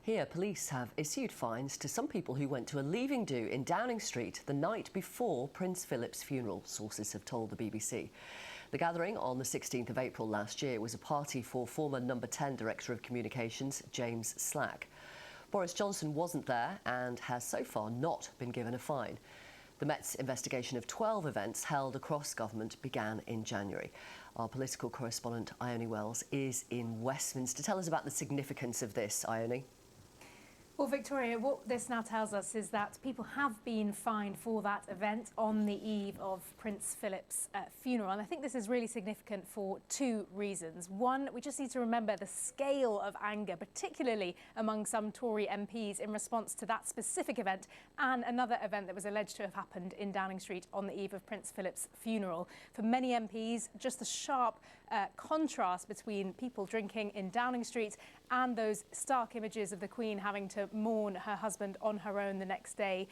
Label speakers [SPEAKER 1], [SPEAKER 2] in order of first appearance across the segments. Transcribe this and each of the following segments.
[SPEAKER 1] Here, police have issued fines to some people who went to a leaving do in Downing Street the night before Prince Philip's funeral, sources have told the BBC. The gathering on the 16th of April last year was a party for former Number 10 Director of Communications, James Slack. Boris Johnson wasn't there and has so far not been given a fine. The Met's investigation of 12 events held across government began in January. Our political correspondent, Ione Wells, is in Westminster. Tell us about the significance of this, Ione.
[SPEAKER 2] Well, Victoria, what this now tells us is that people have been fined for that event on the eve of Prince Philip's funeral. And I think this is really significant for two reasons. One, we just need to remember the scale of anger, particularly among some Tory MPs in response to that specific event and another event that was alleged to have happened in Downing Street on the eve of Prince Philip's funeral. For many MPs, just the sharp contrast between people drinking in Downing Street and those stark images of the Queen having to mourn her husband on her own the next day,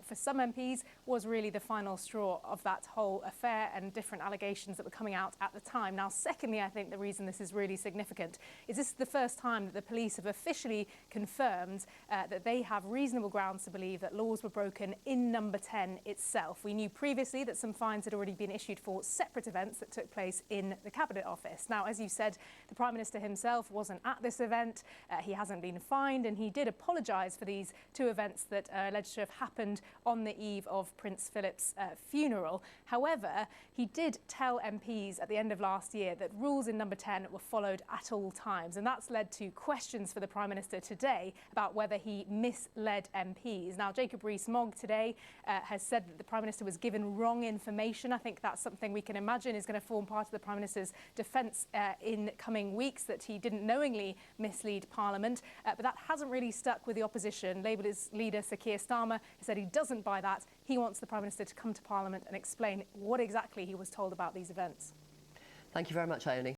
[SPEAKER 2] for some MPs was really the final straw of that whole affair and different allegations that were coming out at the time. Now, secondly, I think the reason this is really significant is this is the first time that the police have officially confirmed that they have reasonable grounds to believe that laws were broken in Number 10 itself. We knew previously that some fines had already been issued for separate events that took place in the Cabinet Office. Now, as you said, the Prime Minister himself wasn't at this event. He hasn't been fined, and he did apologise for these two events that are alleged to have happened on the eve of Prince Philip's funeral. However, he did tell MPs at the end of last year that rules in Number 10 were followed at all times, and that's led to questions for the Prime Minister today about whether he misled MPs. Now, Jacob Rees-Mogg today has said that the Prime Minister was given wrong information. I think that's something we can imagine is going to form part of the Prime Minister's defence in coming weeks, that he didn't knowingly mislead Parliament. But that hasn't really stuck with the opposition. Labour's leader, Sir Keir Starmer, has said he doesn't buy that. He wants the Prime Minister to come to Parliament and explain what exactly he was told about these events.
[SPEAKER 1] Thank you very much, Ione.